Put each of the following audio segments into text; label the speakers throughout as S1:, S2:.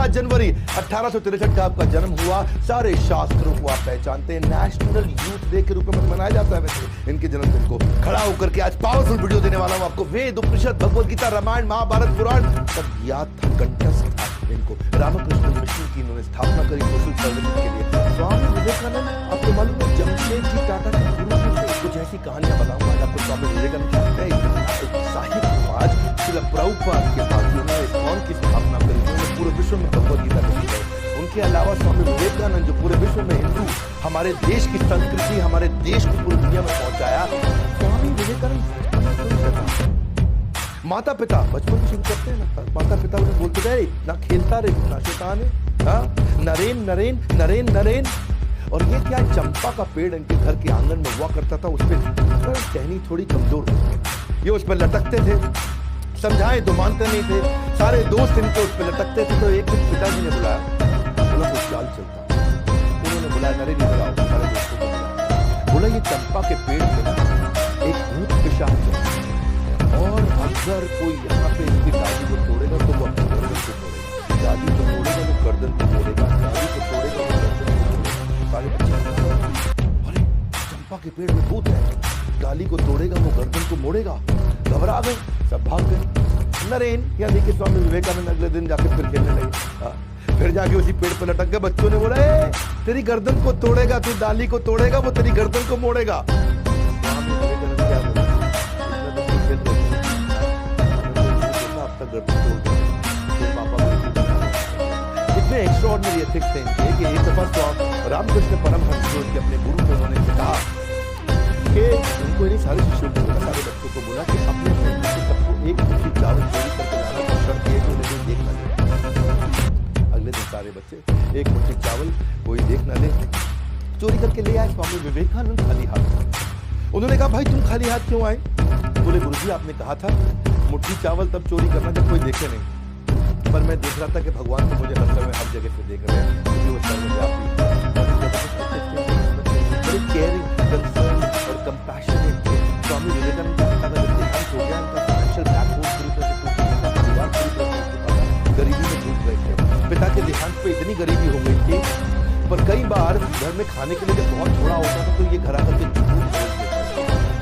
S1: 15 जनवरी 1863 का आपका जन्म हुआ। सारे शास्त्रों को आप पहचानते हैं। नेशनल यूथ डे के रूप में मनाया जाता है वैसे इनके जन्मदिन को। खड़ा होकर के आज पावरफुल वीडियो देने वाला हूं आपको। वेद, उपनिषद, भगवद गीता, रामायण, महाभारत, पुराण सब याद था, कंठस्थ था इनको। रामकृष्ण मिशन की इन्होंने स्थापना करी सोशल सर्विस के लिए। स्वामी विवेकानंद आपको मालूम है जमशेदजी टाटा के गुरु थे। कुछ ऐसी कहानियां बताऊंगा आज आपको। स्वामी विवेकानंद साहित्य आज श्रील प्रभुपाद के बाद उन्होंने इस्कॉन की स्थापना करी, उन्होंने पूरे विश्व में भगवद गीता लिखी है। उनके अलावा स्वामी विवेकानंद जो पूरे विश्व में हिंदू, हमारे देश की संस्कृति, हमारे देश को पूरी दुनिया में पहुंचाया। स्वामी विवेकानंद माता पिता बचपन से शुरू करते हैं ना, माता पिता उन्हें बोलते रहे इतना खेलता रहे, इतना शैतान है, नरेन नरेन नरेन नरेन। और ये क्या चंपा का पेड़ इनके घर के आंगन में हुआ करता था, उस पर टहनी थोड़ी कमजोर थी, ये उस पर लटकते थे। समझाए तो मानते नहीं थे, सारे दोस्त इनके उस पर लटकते थे। तो एक दिन पिताजी ने बुलाया, बोला कुछ चाल चलता। उन्होंने बुलाया, नरेन इधर आओ, सारे दोस्तों को बुलाया। बोला ये चंपा के पेड़ पे ना एक भूत पिशाच है, और अगर कोई यहाँ पे इसकी दादी को तोड़ेगा तो वो अपनी गर्दन को तोड़ेगा, दादी को तोड़ेगा वो गर्दन को तोड़ेगा, दादी को तोड़ेगा वो गर्दन को तोड़ेगा। सारे बच्चे अरे चंपा के पेड़ में भूत है, डाली को तोड़ेगा वो गर्दन को मोड़ेगा। घबरा गए, सब भाग गए। नरेन या देखिए स्वामी विवेकानंद अगले दिन जाके फिर खेलने लगे। फिर जाके उसी पेड़ पर लटक गए। बच्चों ने बोला तेरी गर्दन को तोड़ेगा, तू डाली को तोड़ेगा, वो तेरी गर्दन को मोड़ेगा। स्वामी विवेकानंद क्या बोला, इतने एक्स्ट्राऑर्डिनरी एथिक्स थे इनके कि एक दफा तो रामकृष्ण परमहंस जो अपने गुरु थे उन्होंने कहा कि उनको इन सारे शिष्यों को, सारे बच्चों को बोला कि अपने सबको एक मुट्ठी चावल चोरी करके लाना, तो शर्त ये कि उन्हें देख ना ले। अगले दिन सारे बच्चे एक मुट्ठी चावल कोई देख ना ले चोरी करके ले आए। स्वामी विवेकानंद खाली हाथ। उन्होंने कहा भाई तुम खाली हाथ क्यों आए? बोले गुरुजी आपने कहा था मुट्ठी चावल तब चोरी करना जब कोई देखे नहीं, पर मैं देख रहा था कि भगवान तो मुझे हर समय हर जगह से देख रहे हैं, क्योंकि वो सर्वव्यापी बड़े केयरिंग, कंसर्न और कंपैशनेट थे। स्वामी विवेकानंद का पिता का जब देहांत हो गया, उनका फाइनेंशियल बैकबोन पूरी तरह से टूट गया, परिवार पूरी तरह से टूट गया, गरीबी में डूब गए थे। पिता के देहांत पे इतनी गरीबी हो गई थी, पर कई बार घर में खाने के लिए जब बहुत थोड़ा होता था तो ये घर आकर के झूठ बोलते थे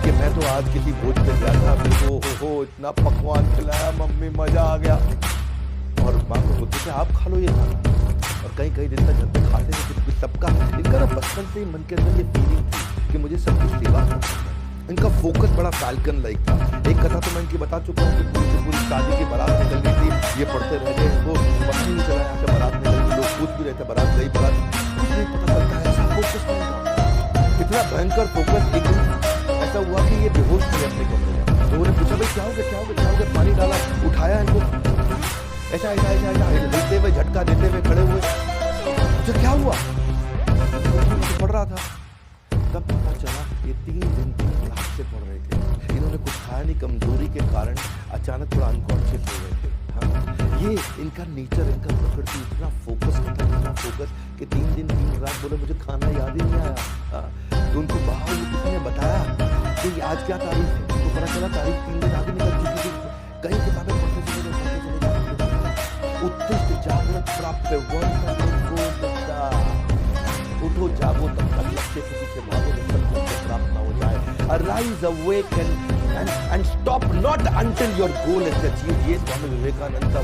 S1: कि मैं तो आज किसी भोज पे गया था, मेरे को इतना पकवान खिलाया मम्मी, मजा आ गया। और माँ को बोलते थे आप खा लो ये खाना, और कई कई दिन तक घर पे खाते थे क्योंकि सबका इनका ना बचपन से ही मन के अंदर ये फीलिंग थी कि मुझे सब कुछ सेवा करना है। इनका फोकस बड़ा फैल्कन लाइक था। एक कथा तो मैं इनकी बता चुका हूँ कि पूरी से पूरी शादी की बारात निकल गई थी, ये पढ़ते रह गए, इनको पता ही नहीं चला यहाँ से बारात निकल गई, लोग पूछ भी रहे थे बारात गई, बारात कुछ नहीं पता चलता है। ऐसा फोकस नहीं था, इतना भयंकर फोकस। एक दिन ऐसा हुआ कि ये बेहोश थे अपने कमरे में। लोगों ने पूछा भाई क्या हो गया, क्या हो गया, क्या हो गया? पानी डाला, उठाया इनको, ऐसा ऐसा ऐसा ऐसा देते हुए, झटका देते हुए खड़े हुए। अच्छा क्या हुआ? पढ़ रहा था। तब पता चला ये 3 दिन 3 रात से पढ़ रहे थे। इन्होंने कुछ खाया नहीं, कमजोरी के कारण अचानक थोड़ा अनकॉन्शियस हो गए थे। हाँ, ये इनका नेचर, इनका प्रकृति इतना फोकस करता है, इतना फोकस कि 3 दिन 3 रात बोले मुझे खाना याद ही नहीं आया। तो उनको बाहर किसी ने बताया कि आज क्या तारीख है, उनको पता चला तारीख 3 दिन आगे निकल चुकी थी। कई किताबें पढ़ते चले गए। उत्कृष्ट जागृत प्राप्त उठो जागो तब तक लक्ष्य के पीछे भागो जब तक लक्ष्य प्राप्त ना हो जाए। Arise, awake and stop not until your goal is achieved। ये स्वामी विवेकानंद का